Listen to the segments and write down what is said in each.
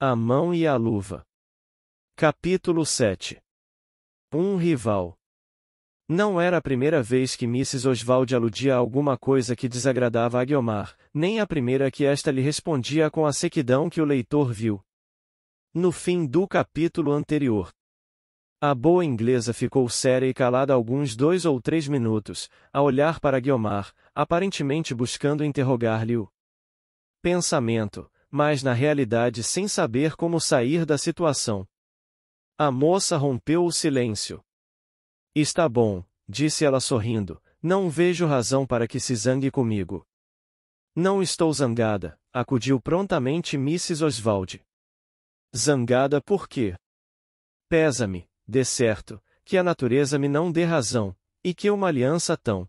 A mão e a luva. Capítulo 7. Um rival. Não era a primeira vez que Mrs. Oswald aludia a alguma coisa que desagradava a Guiomar, nem a primeira que esta lhe respondia com a sequidão que o leitor viu no fim do capítulo anterior. A boa inglesa ficou séria e calada alguns 2 ou 3 minutos, a olhar para Guiomar, aparentemente buscando interrogar-lhe o pensamento, mas na realidade sem saber como sair da situação. A moça rompeu o silêncio. Está bom, disse ela sorrindo, não vejo razão para que se zangue comigo. Não estou zangada, acudiu prontamente Mrs. Oswald. Zangada por quê? Pesa-me, de certo, que a natureza me não dê razão, e que uma aliança tão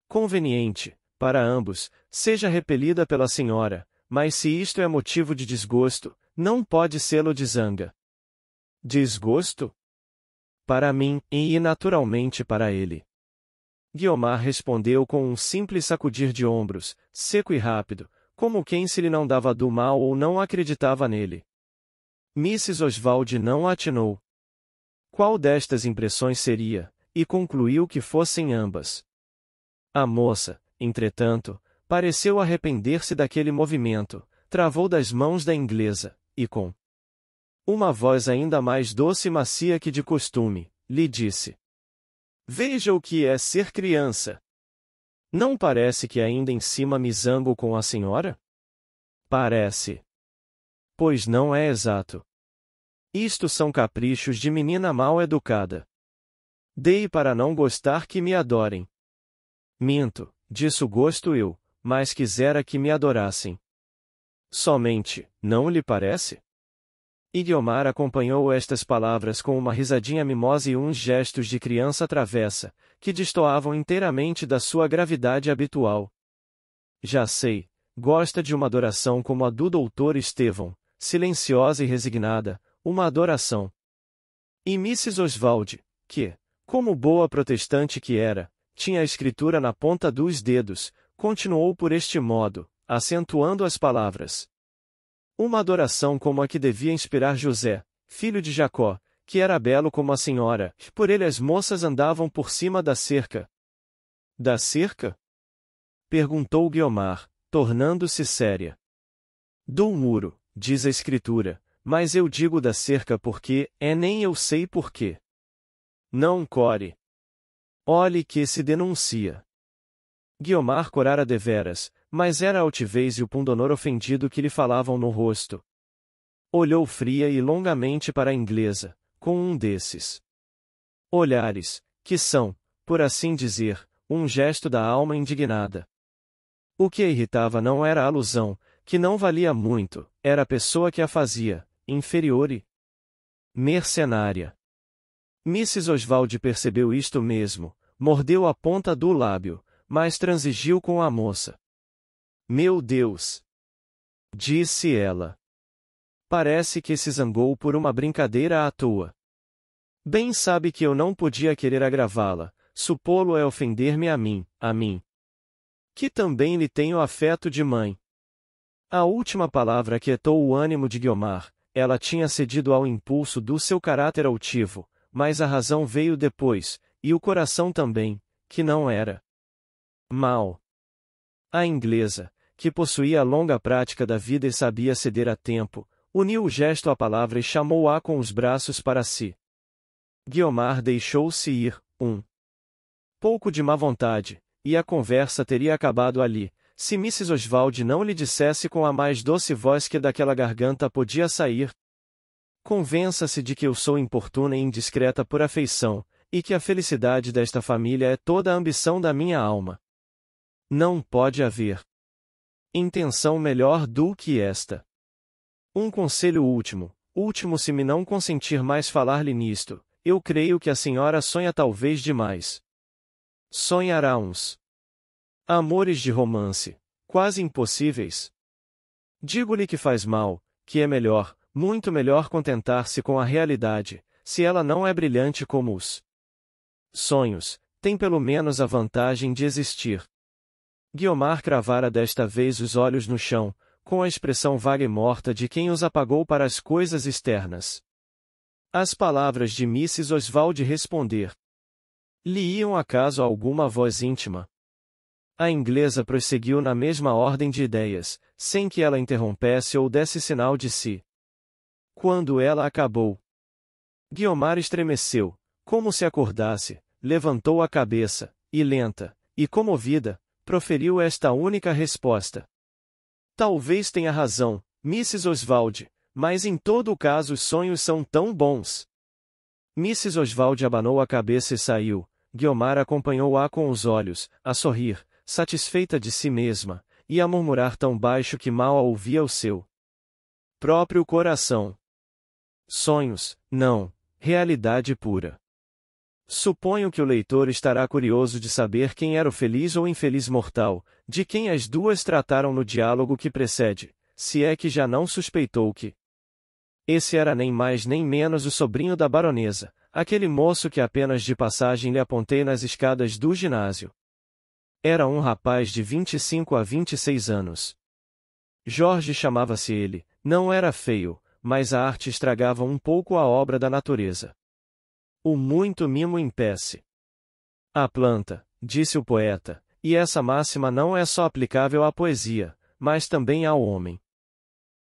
conveniente, para ambos, seja repelida pela senhora, mas se isto é motivo de desgosto, não pode sê-lo de zanga. Desgosto? Para mim, e naturalmente para ele. Guiomar respondeu com um simples sacudir de ombros, seco e rápido, como quem se lhe não dava do mal ou não acreditava nele. Mrs. Oswald não atinou. Qual destas impressões seria, e concluiu que fossem ambas. A moça, entretanto, pareceu arrepender-se daquele movimento, travou das mãos da inglesa, e com uma voz ainda mais doce e macia que de costume, lhe disse: Veja o que é ser criança. Não parece que ainda em cima me zango com a senhora? Parece. Pois não é exato. Isto são caprichos de menina mal educada. Dei para não gostar que me adorem. Minto, disso gosto eu, mas quisera que me adorassem. Somente, não lhe parece? E Guiomar acompanhou estas palavras com uma risadinha mimosa e uns gestos de criança travessa, que destoavam inteiramente da sua gravidade habitual. Já sei, gosta de uma adoração como a do doutor Estevão, silenciosa e resignada, uma adoração. E Mrs. Oswald, que, como boa protestante que era, tinha a escritura na ponta dos dedos, continuou por este modo, acentuando as palavras. Uma adoração como a que devia inspirar José, filho de Jacó, que era belo como a senhora, por ele as moças andavam por cima da cerca. Da cerca? Perguntou Guiomar, tornando-se séria. Do muro, diz a escritura, mas eu digo da cerca porque, nem eu sei porquê. Não core. Olhe que se denuncia. Guiomar corara deveras, mas era a altivez e o pundonor ofendido que lhe falavam no rosto. Olhou fria e longamente para a inglesa, com um desses olhares, que são, por assim dizer, um gesto da alma indignada. O que a irritava não era a alusão, que não valia muito, era a pessoa que a fazia, inferior e mercenária. Mrs. Oswald percebeu isto mesmo, mordeu a ponta do lábio, mas transigiu com a moça. Meu Deus! Disse ela. Parece que se zangou por uma brincadeira à toa. Bem sabe que eu não podia querer agravá-la, supô-lo é ofender-me a mim, que também lhe tenho afeto de mãe. A última palavra aquietou o ânimo de Guiomar, ela tinha cedido ao impulso do seu caráter altivo, mas a razão veio depois, e o coração também, que não era mau. A inglesa, que possuía a longa prática da vida e sabia ceder a tempo, uniu o gesto à palavra e chamou-a com os braços para si. Guiomar deixou-se ir, pouco de má vontade, e a conversa teria acabado ali, se Mrs. Oswald não lhe dissesse com a mais doce voz que daquela garganta podia sair: Convença-se de que eu sou importuna e indiscreta por afeição, e que a felicidade desta família é toda a ambição da minha alma. Não pode haver intenção melhor do que esta. Um conselho último se me não consentir mais falar-lhe nisto, eu creio que a senhora sonha talvez demais. Sonhará uns amores de romance, quase impossíveis. Digo-lhe que faz mal, que é melhor, muito melhor contentar-se com a realidade, se ela não é brilhante como os sonhos, tem pelo menos a vantagem de existir. Guiomar cravara desta vez os olhos no chão, com a expressão vaga e morta de quem os apagou para as coisas externas. As palavras de Mrs. Oswald responder-lhe iam acaso a alguma voz íntima? A inglesa prosseguiu na mesma ordem de ideias, sem que ela interrompesse ou desse sinal de si. Quando ela acabou, Guiomar estremeceu, como se acordasse, levantou a cabeça, e lenta, e comovida, proferiu esta única resposta. Talvez tenha razão, Mrs. Oswald, mas em todo o caso os sonhos são tão bons. Mrs. Oswald abanou a cabeça e saiu. Guiomar acompanhou-a com os olhos, a sorrir, satisfeita de si mesma, e a murmurar tão baixo que mal a ouvia o seu próprio coração. Sonhos, não, realidade pura. Suponho que o leitor estará curioso de saber quem era o feliz ou infeliz mortal, de quem as duas trataram no diálogo que precede, se é que já não suspeitou que esse era nem mais nem menos o sobrinho da baronesa, aquele moço que apenas de passagem lhe apontei nas escadas do ginásio. Era um rapaz de 25 a 26 anos. Jorge chamava-se ele, não era feio, mas a arte estragava um pouco a obra da natureza. O muito mimo impece a planta, disse o poeta, e essa máxima não é só aplicável à poesia, mas também ao homem.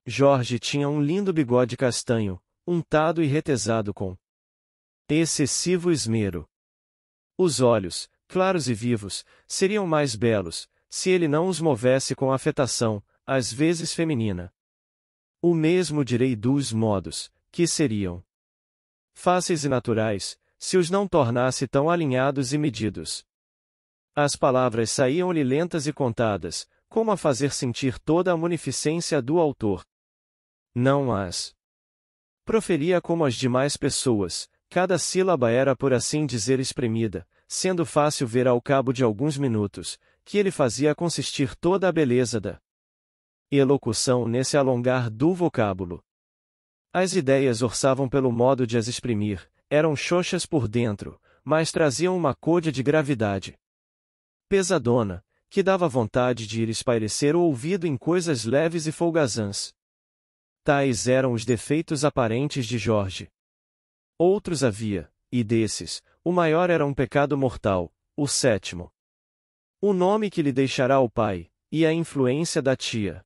Jorge tinha um lindo bigode castanho, untado e retesado com excessivo esmero. Os olhos, claros e vivos, seriam mais belos, se ele não os movesse com afetação, às vezes feminina. O mesmo direi dos modos, que seriam fáceis e naturais, se os não tornasse tão alinhados e medidos. As palavras saíam-lhe lentas e contadas, como a fazer sentir toda a munificência do autor. Não as proferia como as demais pessoas, cada sílaba era por assim dizer espremida, sendo fácil ver ao cabo de alguns minutos, que ele fazia consistir toda a beleza da elocução nesse alongar do vocábulo. As ideias orçavam pelo modo de as exprimir, eram xoxas por dentro, mas traziam uma côdea de gravidade pesadona, que dava vontade de ir espairecer o ouvido em coisas leves e folgazãs. Tais eram os defeitos aparentes de Jorge. Outros havia, e desses, o maior era um pecado mortal, o sétimo. O nome que lhe deixará o pai, e a influência da tia.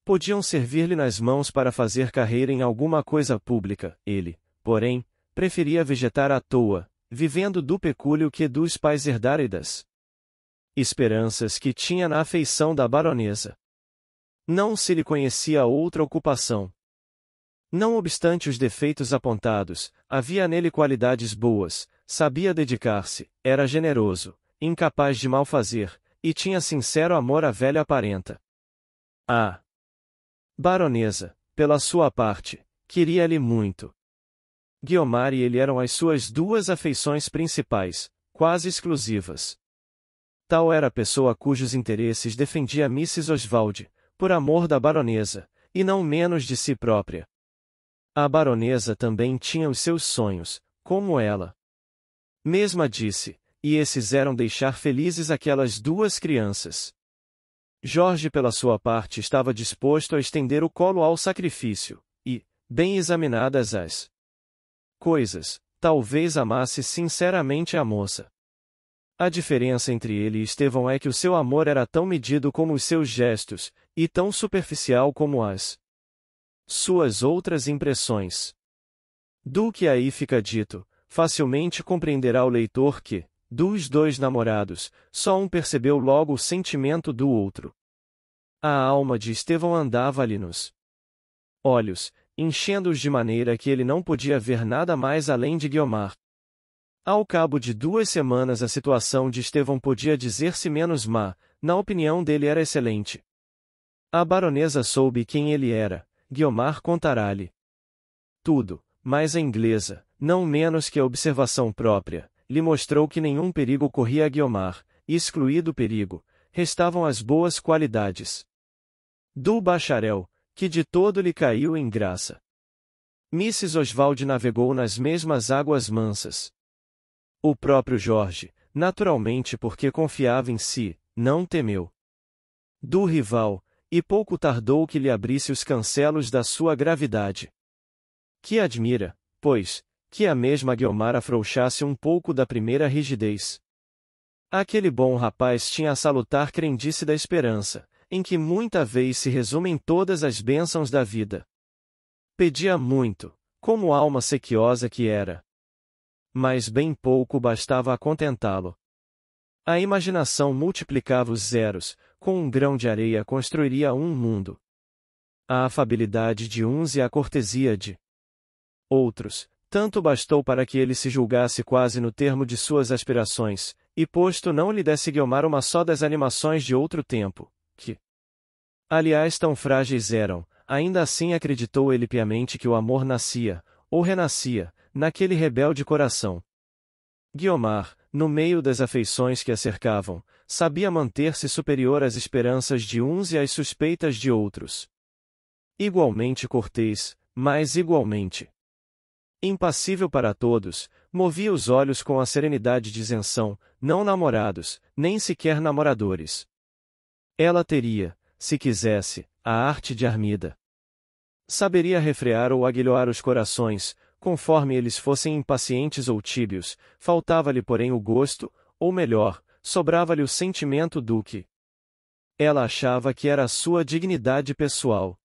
Podiam servir-lhe nas mãos para fazer carreira em alguma coisa pública, ele, porém, preferia vegetar à toa, vivendo do pecúlio que dos pais herdara e das esperanças que tinha na afeição da baronesa. Não se lhe conhecia outra ocupação. Não obstante os defeitos apontados, havia nele qualidades boas, sabia dedicar-se, era generoso, incapaz de mal fazer, e tinha sincero amor à velha parenta. A baronesa, pela sua parte, queria-lhe muito. Guiomar e ele eram as suas duas afeições principais, quase exclusivas. Tal era a pessoa cujos interesses defendia Mrs. Oswald, por amor da baronesa, e não menos de si própria. A baronesa também tinha os seus sonhos, como ela mesma disse, e esses eram deixar felizes aquelas duas crianças. Jorge pela sua parte estava disposto a estender o colo ao sacrifício, e, bem examinadas as coisas, talvez amasse sinceramente a moça. A diferença entre ele e Estevão é que o seu amor era tão medido como os seus gestos, e tão superficial como as suas outras impressões. Do que aí fica dito, facilmente compreenderá o leitor que, dos dois namorados, só um percebeu logo o sentimento do outro. A alma de Estevão andava-lhe nos olhos, enchendo-os de maneira que ele não podia ver nada mais além de Guiomar. Ao cabo de 2 semanas a situação de Estevão podia dizer-se menos má, na opinião dele era excelente. A baronesa soube quem ele era, Guiomar contará-lhe tudo, mas a inglesa, não menos que a observação própria, lhe mostrou que nenhum perigo corria a Guiomar, e excluído o perigo, restavam as boas qualidades do bacharel, que de todo lhe caiu em graça. Mrs. Oswald navegou nas mesmas águas mansas. O próprio Jorge, naturalmente porque confiava em si, não temeu do rival, e pouco tardou que lhe abrisse os cancelos da sua gravidade. Que admira, pois, que a mesma Guiomar afrouxasse um pouco da primeira rigidez. Aquele bom rapaz tinha a salutar crendice da esperança, em que muita vez se resumem todas as bênçãos da vida. Pedia muito, como alma sequiosa que era. Mas bem pouco bastava a contentá-lo. A imaginação multiplicava os zeros, com um grão de areia construiria um mundo. A afabilidade de uns e a cortesia de outros, tanto bastou para que ele se julgasse quase no termo de suas aspirações, e posto não lhe desse Guiomar uma só das animações de outro tempo, que, aliás tão frágeis eram, ainda assim acreditou ele piamente que o amor nascia, ou renascia, naquele rebelde coração. Guiomar, no meio das afeições que a cercavam, sabia manter-se superior às esperanças de uns e às suspeitas de outros. Igualmente cortês, mas igualmente impassível para todos, movia os olhos com a serenidade de isenção, não namorados, nem sequer namoradores. Ela teria, se quisesse, a arte de Armida. Saberia refrear ou aguilhoar os corações, conforme eles fossem impacientes ou tíbios, faltava-lhe porém o gosto, ou melhor, sobrava-lhe o sentimento do que ela achava que era a sua dignidade pessoal.